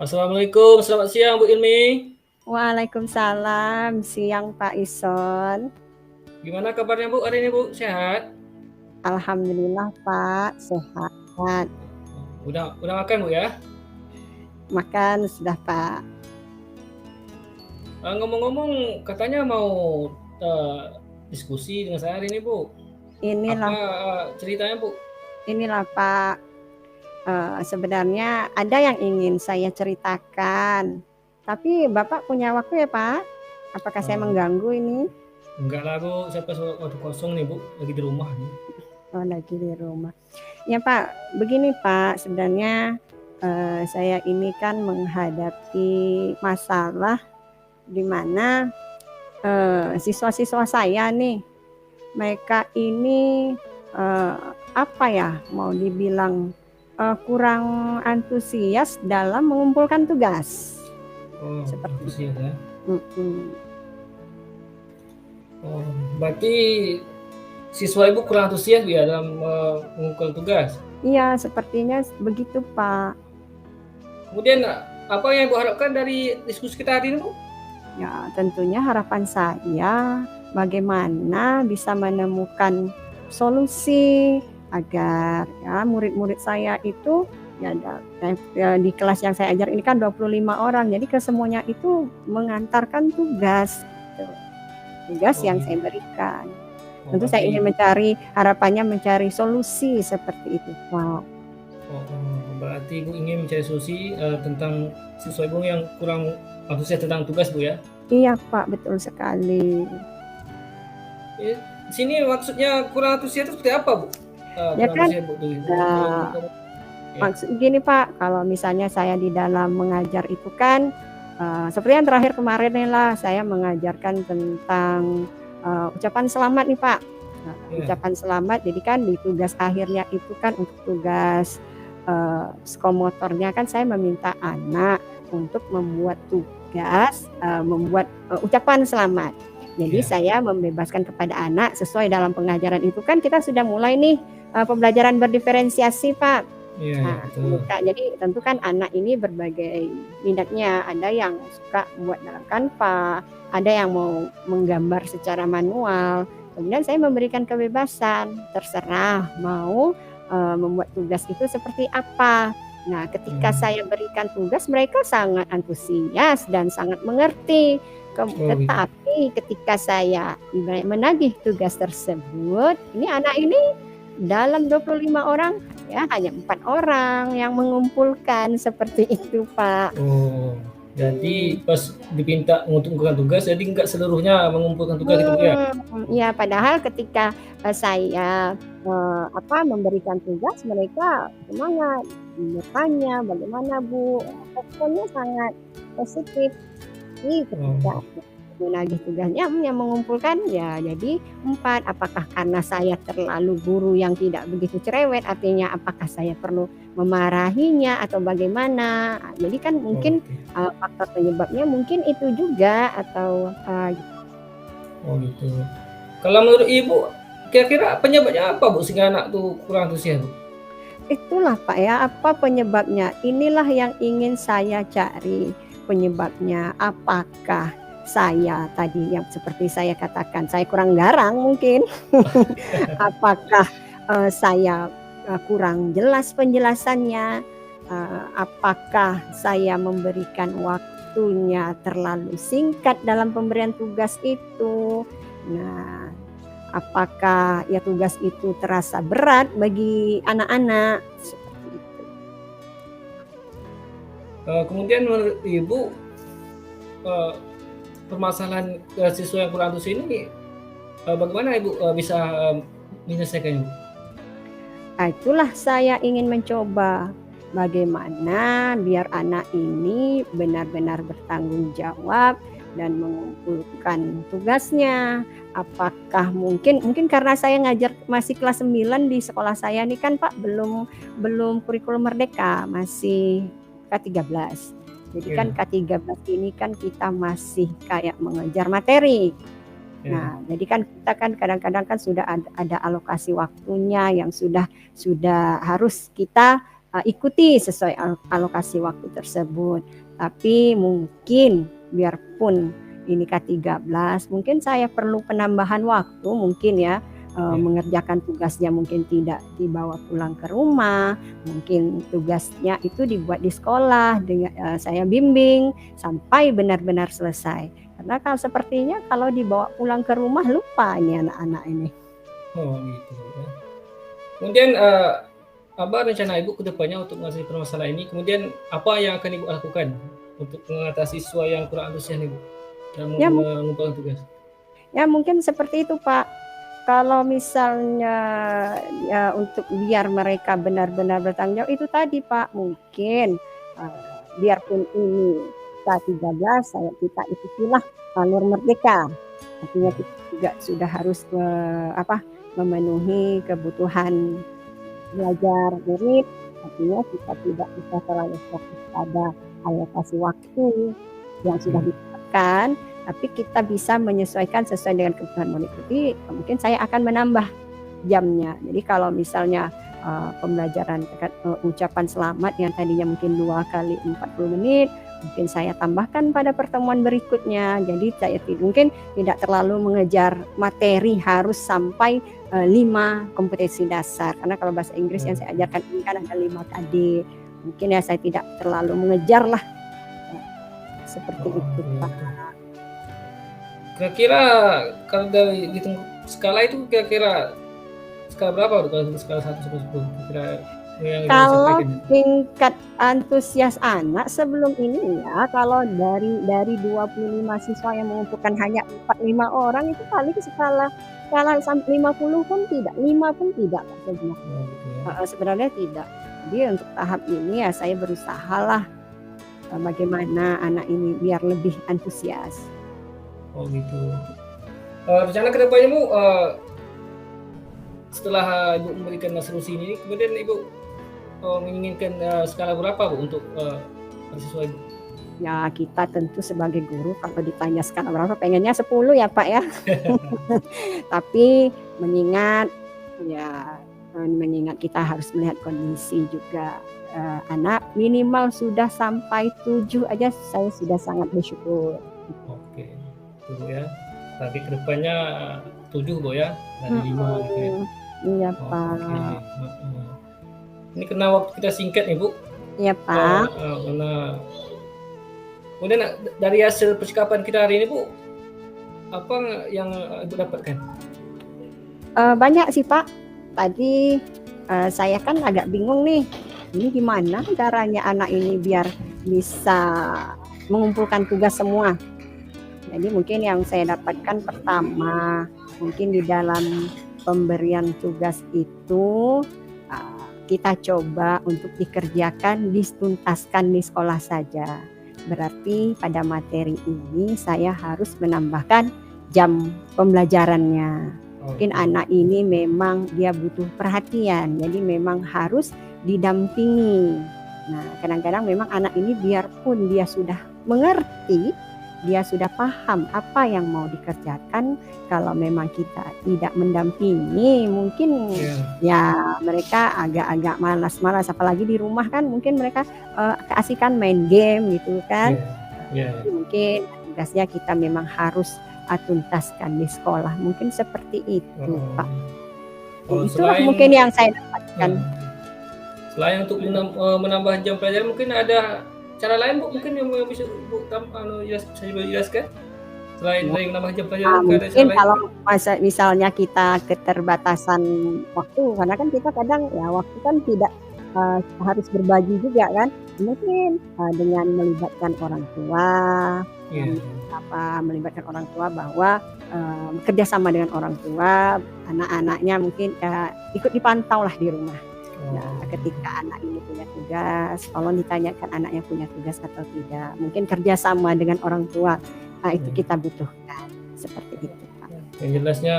Assalamualaikum, selamat siang Bu Ilmi. Waalaikumsalam, siang Pak Ison. Gimana kabarnya Bu hari ini Bu? Sehat? Alhamdulillah Pak, sehat. Udah makan Bu ya? Makan sudah Pak. Ngomong-ngomong, katanya mau diskusi dengan saya hari ini Bu. Inilah, Apa ceritanya Bu? inilah Pak. Sebenarnya ada yang ingin saya ceritakan. Tapi Bapak punya waktu ya Pak? Apakah saya mengganggu ini? Enggak lah Bu, saya pas waktu kosong nih Bu, lagi di rumah nih. Oh, lagi di rumah. Ya Pak, begini Pak, sebenarnya saya ini kan menghadapi masalah di mana siswa-siswa saya nih, mereka ini apa ya, mau dibilang kurang antusias dalam mengumpulkan tugas. Oh, Seperti itu ya. Oh, berarti siswa Ibu kurang antusias Bu ya dalam mengumpulkan tugas? Iya, sepertinya begitu Pak. Kemudian apa yang Ibu harapkan dari diskusi kita hari ini Bu? Ya, tentunya harapan saya bagaimana bisa menemukan solusi agar ya murid-murid saya itu ya di kelas yang saya ajar ini kan 25 orang. Jadi kesemuanya itu mengantarkan tugas yang saya berikan. Tentu saya ingin harapannya mencari solusi seperti itu. Wow. Berarti Ibu ingin mencari solusi tentang siswa Ibu yang kurang antusias tentang tugas Bu ya? Iya Pak, betul sekali. Di sini maksudnya kurang antusias itu seperti apa Bu? Ya kan, maksud gini Pak, kalau misalnya saya di dalam mengajar itu kan seperti yang terakhir kemarin lah, saya mengajarkan tentang ucapan selamat nih Pak. Ucapan selamat, jadi kan di tugas akhirnya itu kan untuk tugas psikomotornya kan saya meminta anak untuk membuat tugas, membuat ucapan selamat. Jadi saya membebaskan kepada anak sesuai dalam pengajaran itu kan kita sudah mulai nih pembelajaran berdiferensiasi Pak. Jadi tentu kan anak ini berbagai minatnya, ada yang suka membuat dalam Canva, ada yang mau menggambar secara manual. Kemudian saya memberikan kebebasan, terserah mau membuat tugas itu seperti apa. Nah, ketika saya berikan tugas, mereka sangat antusias dan sangat mengerti. Tetapi ketika saya menagih tugas tersebut, ini anak ini dalam 25 orang ya hanya 4 orang yang mengumpulkan seperti itu Pak. Oh, jadi pas diminta mengumpulkan tugas, jadi nggak seluruhnya mengumpulkan tugas gitu ya? Ya, padahal ketika saya memberikan tugas, mereka semangat bertanya bagaimana Bu, responnya sangat positif. Ketika menagih tugasnya yang mengumpulkan ya jadi 4. Apakah karena saya terlalu guru yang tidak begitu cerewet, artinya apakah saya perlu memarahinya atau bagaimana? Jadi kan mungkin faktor penyebabnya mungkin itu juga atau gitu. Oh gitu. Kalau menurut Ibu kira-kira penyebabnya apa Bu sehingga anak tuh kurang antusias Bu? Itulah Pak ya, apa penyebabnya? Inilah yang ingin saya cari penyebabnya. Apakah saya tadi yang seperti saya katakan, saya kurang garang mungkin. Apakah saya kurang jelas penjelasannya? Apakah saya memberikan waktunya terlalu singkat dalam pemberian tugas itu? Nah, apakah ya tugas itu terasa berat bagi anak-anak seperti itu. Kemudian menurut Ibu permasalahan siswa yang kurang antusias ini bagaimana Ibu bisa menyelesaikannya? Itulah saya ingin mencoba bagaimana biar anak ini benar-benar bertanggung jawab dan mengumpulkan tugasnya. Apakah mungkin karena saya ngajar masih kelas 9 di sekolah saya ini kan Pak belum kurikulum merdeka, masih K13. Jadi kan K13 ini kan kita masih kayak mengejar materi. Nah, jadi kan kita kan kadang-kadang kan sudah ada alokasi waktunya yang sudah harus kita ikuti sesuai alokasi waktu tersebut. Tapi mungkin biarpun ini K13, mungkin saya perlu penambahan waktu mungkin ya, mengerjakan tugasnya mungkin tidak dibawa pulang ke rumah, mungkin tugasnya itu dibuat di sekolah, dengan saya bimbing sampai benar-benar selesai. Karena kalau sepertinya kalau dibawa pulang ke rumah lupa ini anak-anak ini. Oh gitu ya. Kemudian apa rencana Ibu ke depannya untuk mengatasi permasalahan ini? Kemudian apa yang akan Ibu lakukan untuk mengatasi siswa yang kurang antusias Ibu dalam Ya, mengumpulkan tugas? Ya mungkin seperti itu Pak. Kalau misalnya ya untuk biar mereka benar-benar bertanggung jawab itu tadi Pak, mungkin biarpun ini K13 kita ikutilah alur merdeka. Artinya kita juga sudah harus memenuhi kebutuhan belajar murid. Artinya kita tidak bisa terlalu fokus pada alokasi waktu yang sudah ditetapkan, tapi kita bisa menyesuaikan sesuai dengan kebutuhan murid. Jadi mungkin saya akan menambah jamnya. Jadi kalau misalnya pembelajaran ucapan selamat yang tadinya mungkin 2 kali 40 menit, mungkin saya tambahkan pada pertemuan berikutnya. Jadi saya mungkin tidak terlalu mengejar materi harus sampai 5 kompetensi dasar. Karena kalau bahasa Inggris yang saya ajarkan ini kan ada 5 KD. Mungkin ya saya tidak terlalu mengejar lah. Seperti itu Pak. Kira-kira kalau dari hitung skala itu kira-kira skala berapa kalau skala 1 sampai 10? Kira yang kalau tingkat antusias anak sebelum ini ya, kalau dari 25 siswa yang mengumpulkan hanya 4-5 orang itu paling skala sampai 50 pun tidak, 5 pun tidak sebenarnya. Sebenarnya tidak. Jadi untuk tahap ini ya saya berusaha lah bagaimana anak ini biar lebih antusias. Oh gitu. Rencana kedepannya Bu, setelah Ibu memberikan solusi ini, kemudian Ibu menginginkan skala berapa Bu untuk siswa Ibu? Ya kita tentu sebagai guru kalau ditanya skala berapa pengennya 10 ya Pak ya. Tapi mengingat kita harus melihat kondisi juga. Anak minimal sudah sampai 7 aja saya sudah sangat bersyukur. Oke, itu ya. Tapi kedepannya 7 Bu ya, dari 5 gitu ya. Iya Pak. Ini karena waktu kita singkat nih Bu. Iya Pak. Kemudian dari hasil percakapan kita hari ini Bu, apa yang Ibu dapatkan? Banyak sih Pak. Tadi saya kan agak bingung nih. Ini gimana caranya anak ini biar bisa mengumpulkan tugas semua. Jadi mungkin yang saya dapatkan pertama, mungkin di dalam pemberian tugas itu kita coba untuk dikerjakan, dituntaskan di sekolah saja. Berarti pada materi ini saya harus menambahkan jam pembelajarannya. Mungkin anak ini memang dia butuh perhatian, jadi memang harus didampingi. Nah, kadang-kadang memang anak ini biarpun dia sudah mengerti, dia sudah paham apa yang mau dikerjakan, kalau memang kita tidak mendampingi, mungkin ya mereka agak-agak malas-malas. Apalagi di rumah kan mungkin mereka keasikan main game gitu kan. Mungkin tugasnya kita memang harus tuntaskan di sekolah. Mungkin seperti itu Pak. Itulah mungkin yang saya dapatkan. Selain untuk menambah jam pelajaran, mungkin ada cara lain Bu, mungkin yang bisa Bu jelaskan? Selain dari menambah jam pelajaran, mungkin kalau misalnya kita keterbatasan waktu, karena kan kita kadang ya waktu kan tidak harus berbagi juga kan, mungkin dengan melibatkan orang tua, melibatkan orang tua bahwa kerjasama dengan orang tua, anak-anaknya mungkin ikut dipantau lah di rumah. Nah, ketika anak ini punya tugas, kalau ditanyakan anaknya punya tugas atau tidak, mungkin kerjasama dengan orang tua itu kita butuhkan seperti itu Pak. Yang jelasnya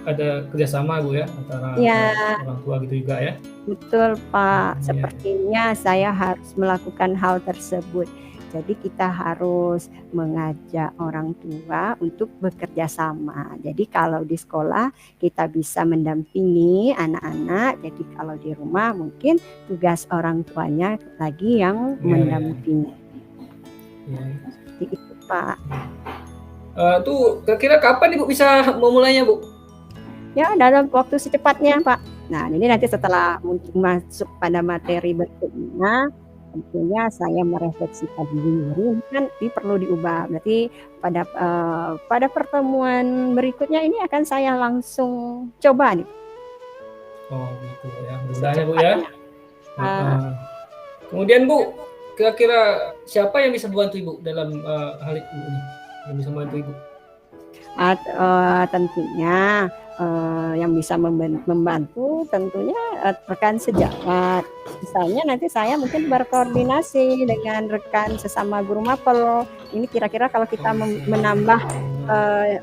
ada kerjasama Bu ya antara Ya, orang tua gitu juga ya. betul Pak. Iya. Sepertinya saya harus melakukan hal tersebut. Jadi kita harus mengajak orang tua untuk bekerja sama. Jadi kalau di sekolah kita bisa mendampingi anak-anak. Jadi kalau di rumah mungkin tugas orang tuanya lagi yang Iya, iya. mendampingi. Iya. Seperti itu Pak. Tuh kira-kira kapan Ibu bisa memulainya Bu? Ya dalam waktu secepatnya Pak. Nah ini nanti setelah masuk pada materi berikutnya, tentunya saya merefleksikan diri kan ini perlu diubah. Berarti pada pertemuan berikutnya ini akan saya langsung coba nih Oh gitu ya, mudah-mudahan ya Bu ya. secepatnya. Kemudian Bu, kira-kira siapa yang bisa membantu Ibu dalam hal itu ini? Yang bisa membantu Ibu? Tentunya yang bisa membantu tentunya rekan sejawat. Misalnya nanti saya mungkin berkoordinasi dengan rekan sesama guru mapel. Ini kira-kira kalau kita menambah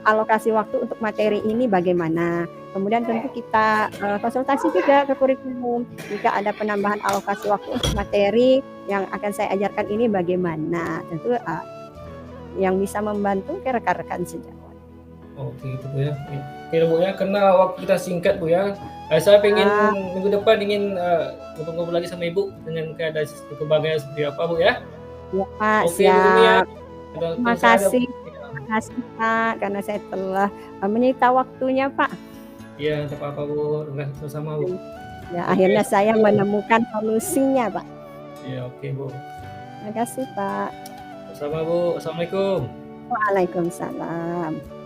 alokasi waktu untuk materi ini bagaimana. Kemudian tentu kita konsultasi juga ke kurikulum. Jika ada penambahan alokasi waktu untuk materi yang akan saya ajarkan ini bagaimana. Tentu yang bisa membantu ke rekan-rekan sejawat. Oke gitu Bu ya. Oke Bu ya, karena waktu kita singkat Bu ya. Saya pengen minggu depan ingin ngobrol lagi sama Ibu dengan keadaan kebanggaan seperti apa Bu ya. Ya Pak, Oke Bu Umi ya. Terima kasih. Terima kasih Pak karena saya telah menyita waktunya Pak. Iya, tidak apa-apa Bu. Terima kasih sama Bu. Ya, akhirnya saya menemukan solusinya Pak. Iya, oke Bu. Terima kasih Pak. Sama Bu. Assalamualaikum. Waalaikumsalam.